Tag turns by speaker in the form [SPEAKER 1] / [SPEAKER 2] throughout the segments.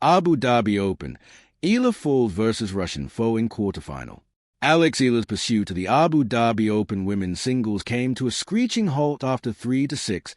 [SPEAKER 1] Abu Dhabi Open, Eala falls versus Russian foe in quarterfinal. Alex Eala's pursuit to the Abu Dhabi Open women's singles came to a screeching halt after 3-6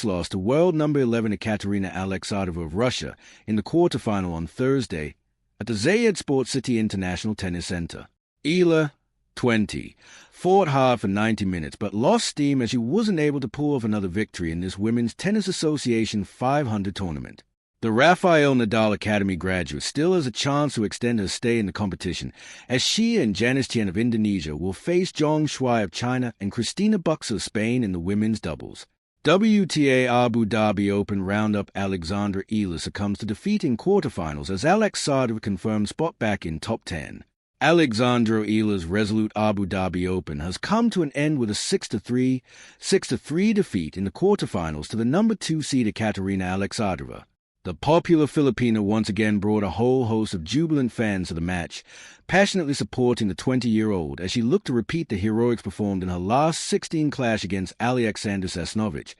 [SPEAKER 1] loss to world number 11 Ekaterina Alexandrova of Russia in the quarterfinal on Thursday at the Zayed Sports City International Tennis Center. Eala, 20, fought hard for 90 minutes but lost steam as she wasn't able to pull off another victory in this Women's Tennis Association 500 tournament. The Rafael Nadal Academy graduate still has a chance to extend her stay in the competition, as she and Janice Tjen of Indonesia will face Zhang, Shuai of China and Cristina Bucsa of Spain in the women's doubles. WTA Abu Dhabi Open roundup Alexandra Eala succumbs to defeat in quarterfinals as Alexandra confirmed spot back in top 10. Alexandra Eala's resolute Abu Dhabi Open has come to an end with a 6-3 defeat in the quarterfinals to the number 2 seed Ekaterina Alexandrova. The popular Filipina once again brought a whole host of jubilant fans to the match, passionately supporting the 20-year-old as she looked to repeat the heroics performed in her last 16 clash against Alexander Sasnovich,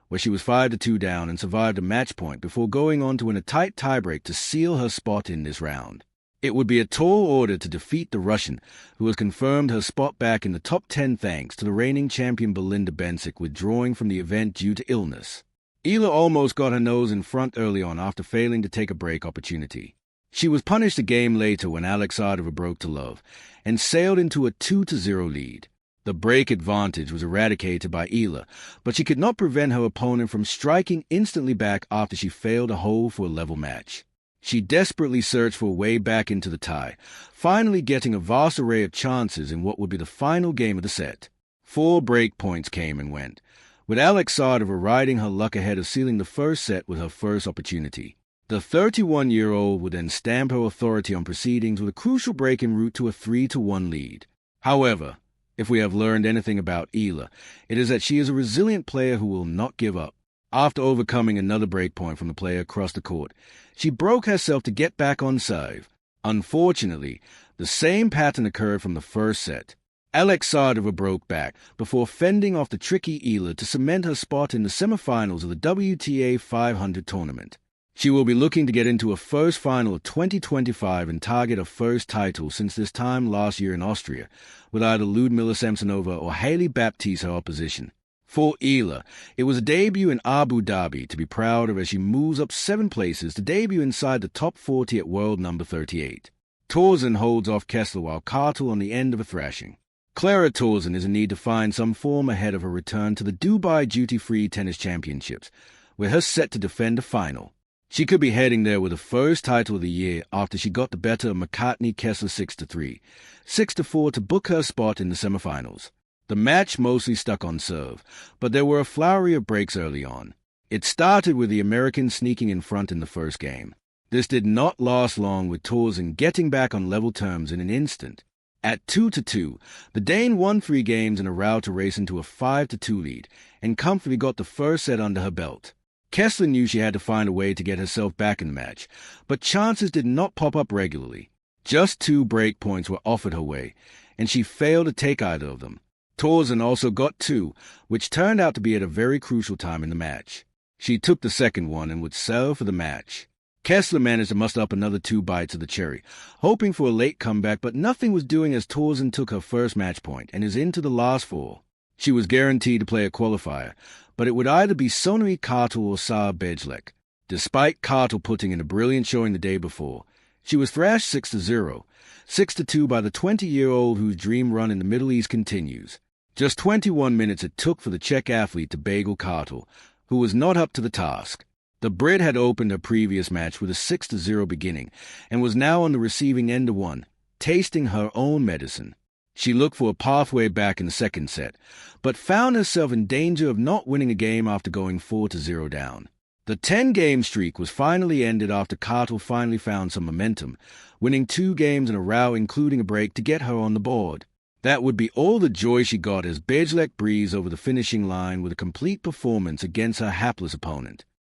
[SPEAKER 1] where she was 5-2 down and survived a match point before going on to win a tight tiebreak to seal her spot in this round. It would be a tall order to defeat the Russian, who has confirmed her spot back in the top 10 thanks to the reigning champion Belinda Bencic withdrawing from the event due to illness. Eala almost got her nose in front early on after failing to take a break opportunity. She was punished a game later when Alexandrova broke to love and sailed into a 2-0 lead. The break advantage was eradicated by Eala, but she could not prevent her opponent from striking instantly back after she failed a hold for a level match. She desperately searched for a way back into the tie, finally getting a vast array of chances in what would be the final game of the set. 4 break points came and went, with Alexandrova riding her luck ahead of sealing the first set with her first opportunity. The 31-year-old would then stamp her authority on proceedings with a crucial break en route to a 3-1 lead. However, if we have learned anything about Eala, it is that she is a resilient player who will not give up. After overcoming another break point from the player across the court, she broke herself to get back on serve. Unfortunately, the same pattern occurred from the first set. Alexandrova broke back before fending off the tricky Eala to cement her spot in the semifinals of the WTA 500 tournament. She will be looking to get into a first final of 2025 and target a first title since this time last year in Austria, with either Ludmila Samsonova or Hailey Baptiste her opposition. For Eala, it was a debut in Abu Dhabi to be proud of as she moves up 7 places to debut inside the top 40 at world number 38. Thorsen holds off Kessler while Cartel on the end of a thrashing. Clara Thorsen is in need to find some form ahead of her return to the Dubai Duty-Free Tennis Championships, where her set to defend a final. She could be heading there with the first title of the year after she got the better of McCartney Kessler 6-3, 6-4 to book her spot in the semifinals. The match mostly stuck on serve, but there were a flurry of breaks early on. It started with the American sneaking in front in the first game. This did not last long, with Thorsen getting back on level terms in an instant. At 2-2, the Dane won 3 games in a row to race into a 5-2 lead and comfortably got the first set under her belt. Kessler knew she had to find a way to get herself back in the match, but chances did not pop up regularly. Just 2 break points were offered her way, and she failed to take either of them. Thorsen also got 2, which turned out to be at a very crucial time in the match. She took the second one and would serve for the match. Kessler managed to muster up another 2 bites of the cherry, hoping for a late comeback, but nothing was doing as Thorsen took her first match point and is into the last 4. She was guaranteed to play a qualifier, but it would either be Sonali Cartel or Sara Bejlek. Despite Cartel putting in a brilliant showing the day before, she was thrashed 6-0, 6-2 by the 20-year-old whose dream run in the Middle East continues. Just 21 minutes it took for the Czech athlete to bagel Cartel, who was not up to the task. The Brit had opened her previous match with a 6-0 beginning and was now on the receiving end of one, tasting her own medicine. She looked for a pathway back in the second set, but found herself in danger of not winning a game after going 4-0 down. The 10-game streak was finally ended after Cartel finally found some momentum, winning 2 games in a row including a break to get her on the board. That would be all the joy she got as Bejlek breezed over the finishing line with a complete performance against her hapless opponent.